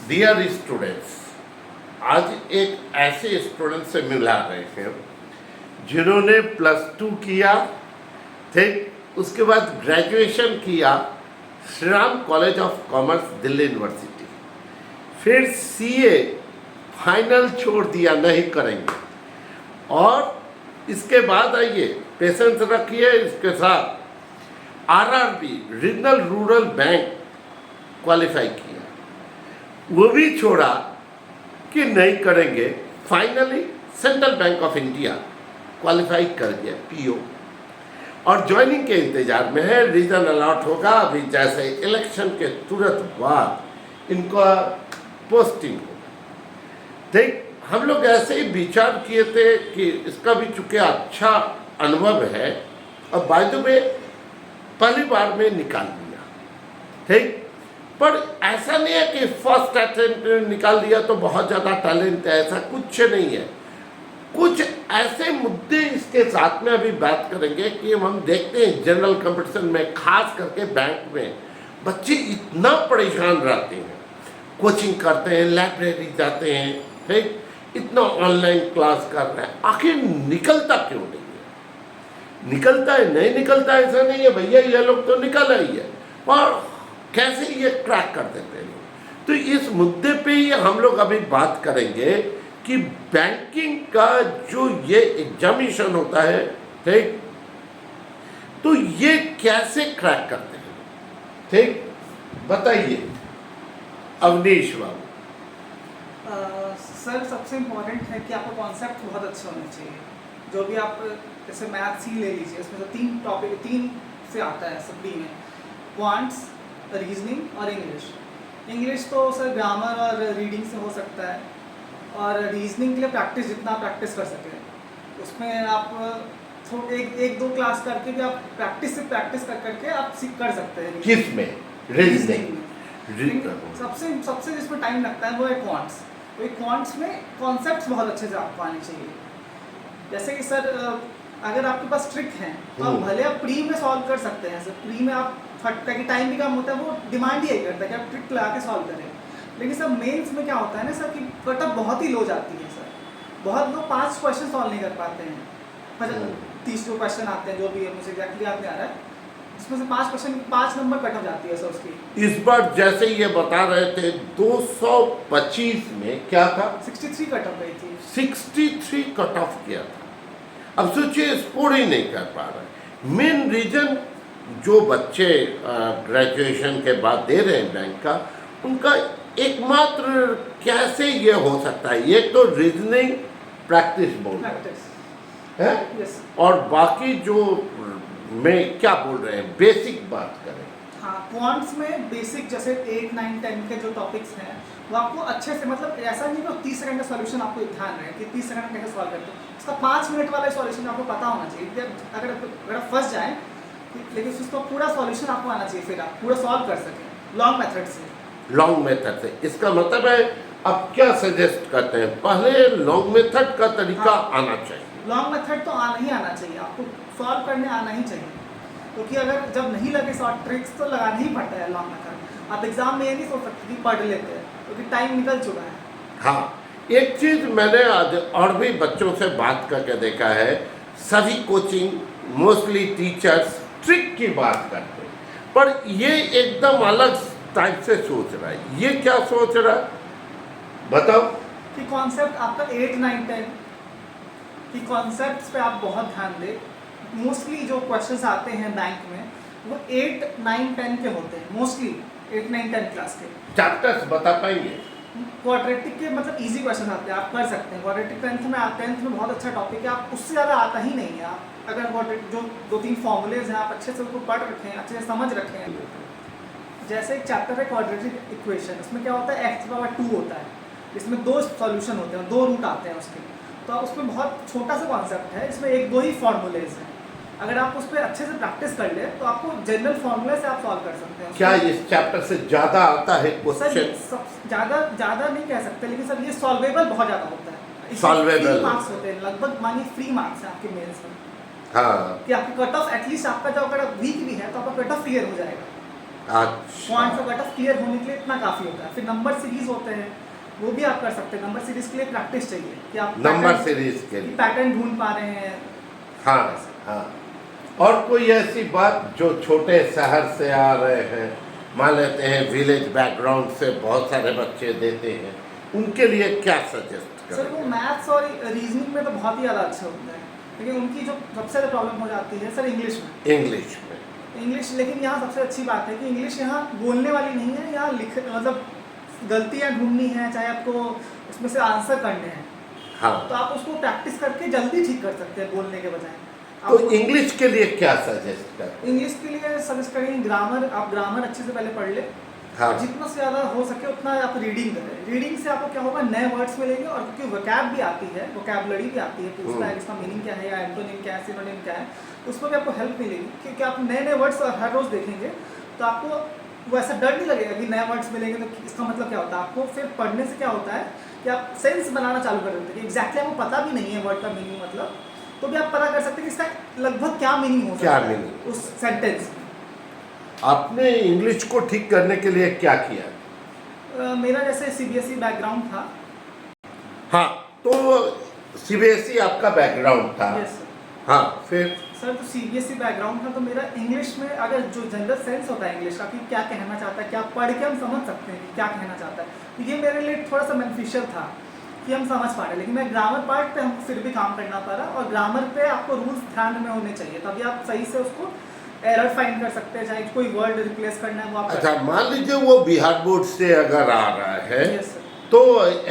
Dear students, आज एक ऐसे स्टूडेंट से मिला रहे हैं जिन्होंने +2 किया, ठीक, उसके बाद ग्रेजुएशन किया Shri Ram college of commerce Delhi university, फिर सीए फाइनल छोड़ दिया, नहीं करेंगे, और इसके बाद आइए पेशेंस रखिए, इसके साथ RRB regional rural bank qualify किया, वो भी छोड़ा कि नहीं करेंगे, finally central bank of India qualify कर गया पीओ, और ज्वाइनिंग के इंतजार में है। रीजन अलॉट होगा अभी, जैसे इलेक्शन के तुरंत बाद इनका पोस्टिंग होगा। ठीक, हम लोग ऐसे ही विचार किए थे कि इसका भी चूंकि अच्छा अनुभव है, और बाय द वे पहली बार में निकाल दिया, ठीक, पर ऐसा नहीं है कि फर्स्ट अटेम्प्ट निकाल दिया तो बहुत ज़्यादा टैलेंट है, ऐसा कुछ नहीं है। कुछ ऐसे मुद्दे इसके साथ में अभी बात करेंगे कि हम देखते हैं जनरल कंपटीशन में, खास करके बैंक में बच्चे इतना परेशान रहते हैं, कोचिंग करते हैं, लाइब्रेरी जाते हैं, ठीक, इतना ऑनलाइन क्लास कर रहे हैं, आखिर निकलता क्यों नहीं है? निकलता है, नहीं निकलता ऐसा नहीं है भैया, ये लोग तो निकल आई है, और कैसे ये क्रैक कर देते हैं। तो इस मुद्दे पे ही हम लोग अभी बात करेंगे कि बैंकिंग का जो ये एग्जामिनेशन होता है, ठीक, तो ये कैसे क्रैक करते हैं, ठीक, बताइए अवनीश बाबू। सर, सबसे इम्पोर्टेंट है कि आपका कॉन्सेप्ट बहुत अच्छे होने चाहिए। जो भी आप जैसे मैथ्स ही ले लीजिए, उसमें तो 3 से आता है सब में, क्वांट्स, रीजनिंग और इंग्लिश तो सर ग्रामर और रीडिंग से हो सकता है, और रीजनिंग के लिए प्रैक्टिस, जितना प्रैक्टिस कर सकें उसमें आप एक दो क्लास करके भी आप प्रैक्टिस कर करके आप कर सकते हैं। किस में? रीजनिंग में सबसे जिसमें टाइम लगता है वो है क्वांट्स। तो ये क्वांट्स में कॉन्सेप्ट्स बहुत अच्छे से आपको आने चाहिए। जैसे कि सर अगर आपके पास ट्रिक है तो आप भले आप प्री में सॉल्व कर सकते हैं। सर प्री में आप फटता कि टाइम भी कम होता है, वो डिमांड ही करता है कि आप ट्रिक लगा के सॉल्व करें। लेकिन सर मेंस में क्या होता है ना सर, कि कट ऑफ बहुत ही लो जाती है सर। बहुत लोग 5 क्वेश्चन सॉल्व नहीं कर पाते हैं। 30 जो क्वेश्चन आते हैं, जो भी है मुझे एग्जैक्टली याद नहीं आ रहा है, उसमें से 5 क्वेश्चन 5 नंबर कट ऑफ जाती है सर उसकी। इस बार जैसे ये बता रहे थे 225 में क्या था, 63 कट ऑफ गई थी, 63 कट ऑफ किया था। अब सोचिए स्कोर ही नहीं कर पा रहे। मेन रीजन जो बच्चे ग्रेजुएशन के बाद दे रहे हैं बैंक का, उनका एकमात्र कैसे ये हो सकता है, एक तो रीजनिंग प्रैक्टिस बोल है, और बाकी जो में क्या बोल रहे हैं, बेसिक बात करें। हाँ, क्वांट्स में बेसिक जैसे 8, 9, 10 के जो टॉपिक्स हैं वो आपको अच्छे से, मतलब ऐसा नहीं कि 30 सेकंड का सॉल्यूशन आपको ध्यान रहे कि 30 सेकंड कैसे सॉल्व करते हैं। उसका 5 मिनट वाला सॉल्यूशन आपको पता होना चाहिए। अगर आप फंस जाएँ, लेकिन उसका पूरा सॉल्यूशन आपको आना चाहिए, फिर आप पूरा सॉल्व कर सकें लॉन्ग मेथड से। इसका मतलब है आप क्या सजेस्ट करते हैं, पहले लॉन्ग मेथड का तरीका आना चाहिए। लॉन्ग मेथड तो आना ही चाहिए, आपको सॉल्व करने आना ही चाहिए, क्योंकि अगर जब नहीं लगे शॉर्ट ट्रिक्स तो लगाना ही पड़ता है लॉन्ग मेथड। आप एग्जाम में ये नहीं सोच सकते कि पढ़ लेते हैं, क्योंकि टाइम निकल चुका है। हाँ, एक चीज़ मैंने आज और भी बच्चों से बात करके देखा है, सभी कोचिंग मोस्टली टीचर्स ट्रिक की बात करते हैं, पर ये एकदम अलग टाइप से सोच रहा है। ये क्या सोच रहा है बताओ? कि कॉन्सेप्ट आपका 8, 9, 10 की कॉन्सेप्ट्स पे आप बहुत ध्यान दें। मोस्टली जो क्वेश्चंस आते हैं बैंक में वो 8, 9, 10 के होते हैं, मोस्टली 8, 9, 10 क्लास के। चैप्टर्स बता पाएंगे? क्वाड्रेटिक के मतलब इजी क्वेश्चन आते हैं, आप कर सकते हैं। क्वाड्रेटिक 10th में बहुत अच्छा टॉपिक है, आप उससे ज़्यादा आता ही नहीं है। आप अगर क्वाड्रेटिक जो 2-3 फॉर्मूलेज हैं आप अच्छे से उनको पढ़ रखें, अच्छे से समझ रखें। जैसे एक चैप्टर है क्वाड्रेटिक इक्वेशन, उसमें क्या होता है, x⁻² होता है, इसमें 2 सॉल्यूशन होते हैं, 2 रूट आते हैं उसके। तो उसमें बहुत छोटा सा कॉन्सेप्ट है, इसमें 1-2 ही फॉर्मूलेज हैं। अगर आप उस पर अच्छे से प्रैक्टिस कर ले तो आपको जनरल फॉर्मूले से आप सॉल्व कर सकते हैं। क्या इस चैप्टर से ज़्यादा आता है क्वेश्चन? ज़्यादा नहीं कह सकते, लेकिन सर ये सॉल्वेबल बहुत ज़्यादा होता है। सॉल्वेबल मार्क्स होते हैं, लगभग मानिए फ्री मार्क्स हैं आपके मेंस में। हाँ, कि आपकी कट ऑफ एटलीस्ट आपका जो अगर वीक भी है तो आपका कट ऑफ क्लियर हो जाएगा। अच्छा। Points of cut off clear होने के लिए इतना काफ़ी होता है। फिर नंबर सीरीज होते हैं, वो भी आप कर सकते हैं। नंबर सीरीज के लिए प्रैक्टिस चाहिए कि आप नंबर सीरीज के लिए पैटर्न ढूंढ पा रहे हैं। हाँ हाँ। और कोई ऐसी बात जो छोटे शहर से आ रहे हैं, मान लेते हैं विलेज बैकग्राउंड से बहुत सारे बच्चे देते हैं, उनके लिए क्या सजेस्ट सर वो करेंगे? मैथ्स और रीजनिंग में तो बहुत ही ज़्यादा अच्छे होते हैं, लेकिन उनकी जो सबसे ज़्यादा प्रॉब्लम हो जाती है सर इंग्लिश में। इंग्लिश में। इंग्लिश, लेकिन यहाँ सबसे अच्छी बात है कि इंग्लिश यहाँ बोलने वाली नहीं है, यहाँ लिख मतलब गलतियाँ ढूंढनी है, चाहे आपको उसमें से आंसर करने हैं, हाँ। तो आप उसको प्रैक्टिस करके जल्दी ठीक कर सकते हैं बोलने के बजाय। तो इंग्लिश के लिए क्या सजेस्ट करें? इंग्लिश के लिए सजेस्ट करेंगे ग्रामर, आप ग्रामर अच्छे से पहले पढ़ ले। हाँ। जितना से ज़्यादा हो सके उतना आप रीडिंग करें। रीडिंग से आपको क्या होगा, नए वर्ड्स मिलेंगे, और क्योंकि वोकैब भी आती है, वोकैबलरी भी आती है, पूछता है इसका मीनिंग क्या है या एंटोनिम क्या है, सिनोनिम क्या है, उसमें भी आपको हेल्प मिलेगी। क्योंकि आप नए नए वर्ड्स हर रोज़ देखेंगे तो आपको वो ऐसा डर नहीं लगेगा कि नए वर्ड्स मिलेंगे तो इसका मतलब क्या होता है। आपको फिर पढ़ने से क्या होता है कि आप सेंस बनाना चालू कर देते हैं कि एग्जैक्टली आपको पता भी नहीं है वर्ड का मीनिंग मतलब, तो भी आप पता कर सकते हैं कि इसका लगभग क्या मीनिंग हो सकता है उस सेंटेंस। आपने इंग्लिश को ठीक करने के लिए क्या किया? मेरा जैसे सीबीएसई बैकग्राउंड था। हाँ, तो सीबीएसई आपका बैकग्राउंड था। यस हाँ, फिर सर, तो सीबीएसई बैकग्राउंड था, तो मेरा इंग्लिश में अगर जो जनरल सेंस होता है इंग्लिश का कि क्या कहना चाहता है, क्या पढ़ के हम समझ सकते हैं कि क्या कहना चाहता है, तो ये मेरे लिए थोड़ा सा बेनिफिशियल था कि हम समझ पा रहे। लेकिन मैं ग्रामर पार्ट पे हमको फिर भी काम करना पड़ा, और ग्रामर पे आपको रूल्स ध्यान में होने चाहिए, तभी आप सही से उसको एरर फाइंड कर सकते हैं, चाहे कोई वर्ड रिप्लेस करना है वो आप अच्छा, मान लीजिए वो बिहार बोर्ड से अगर आ रहा है, यस सर। तो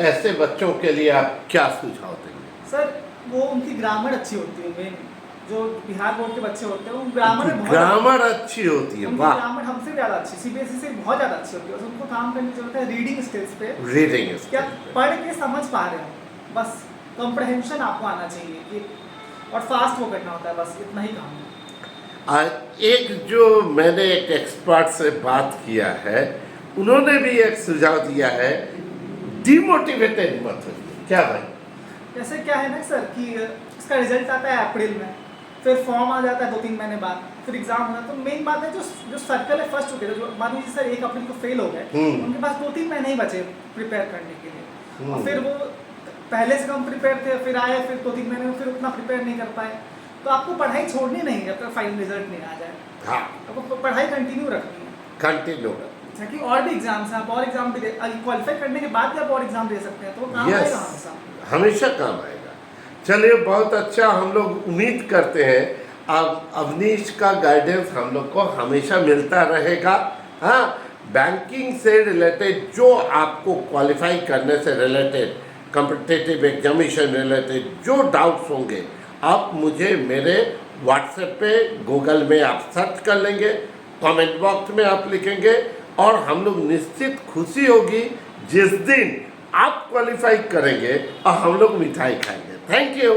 ऐसे बच्चों के लिए आप क्या सुझाव देंगे? सर वो उनकी ग्रामर अच्छी होती है, मेन जो बिहार बोर्ड के बच्चे होते हैं वो ग्रामर में बहुत ग्रामर अच्छी होती है। उनकी वाह। ग्रामर हमसे ज़्यादा अच्छी, सीबीएसई से बहुत ज़्यादा अच्छी होती है। बस उनको काम करने की जरूरत है रीडिंग स्किल्स पे, रीडिंग क्या पढ़ के समझ पा रहे हो, बस कॉम्प्रहेंशन आपको आना चाहिए कि, और फास्ट वो करना होता है, बस इतना ही काम है। एक जो मैंने एक एक्सपर्ट से बात किया है, उन्होंने भी एक सुझाव दिया है, डिमोटिवेटेड मत होइए। क्या भाई? जैसे क्या है ना सर कि इसका रिजल्ट आता है अप्रैल में, फिर फॉर्म आ जाता है 2-3 महीने बाद, फिर एग्जाम होना, तो मेन बात है जो सर्कल है फंस चुके थे, जो मान लीजिए सर 1 अप्रैल को फेल हो गए, उनके पास 2-3 महीने ही बचे प्रिपेयर करने के लिए, और फिर वो पहले से कम प्रिपेयर थे, फिर आए, फिर 2-3 महीने में फिर उतना प्रिपेयर नहीं कर पाए। तो आपको पढ़ाई छोड़नी नहीं है जब तक फाइनल रिजल्ट नहीं आ जाए। हाँ, आपको पढ़ाई कंटिन्यू रखनी है, कंटिन्यू। ताकि और भी एग्जाम्स हैं, आप और एग्जाम भी क्वालिफाई करने के बाद भी आप और एग्जाम दे सकते हैं, तो वो काम Yes, आएगा हमेशा। हमेशा काम आएगा। चलिए, बहुत अच्छा। हम लोग उम्मीद करते हैं अब अवनीश का गाइडेंस हम लोग को हमेशा मिलता रहेगा। हाँ, बैंकिंग से रिलेटेड जो आपको क्वालिफाई करने से रिलेटेड, कॉम्पिटिटिव एग्जामिनेशन रिलेटेड जो डाउट्स होंगे, आप मुझे मेरे व्हाट्सएप पे, गूगल में आप सर्च कर लेंगे, कमेंट बॉक्स में आप लिखेंगे, और हम लोग निश्चित खुशी होगी जिस दिन आप क्वालिफाई करेंगे और हम लोग मिठाई खाएंगे। Thank you.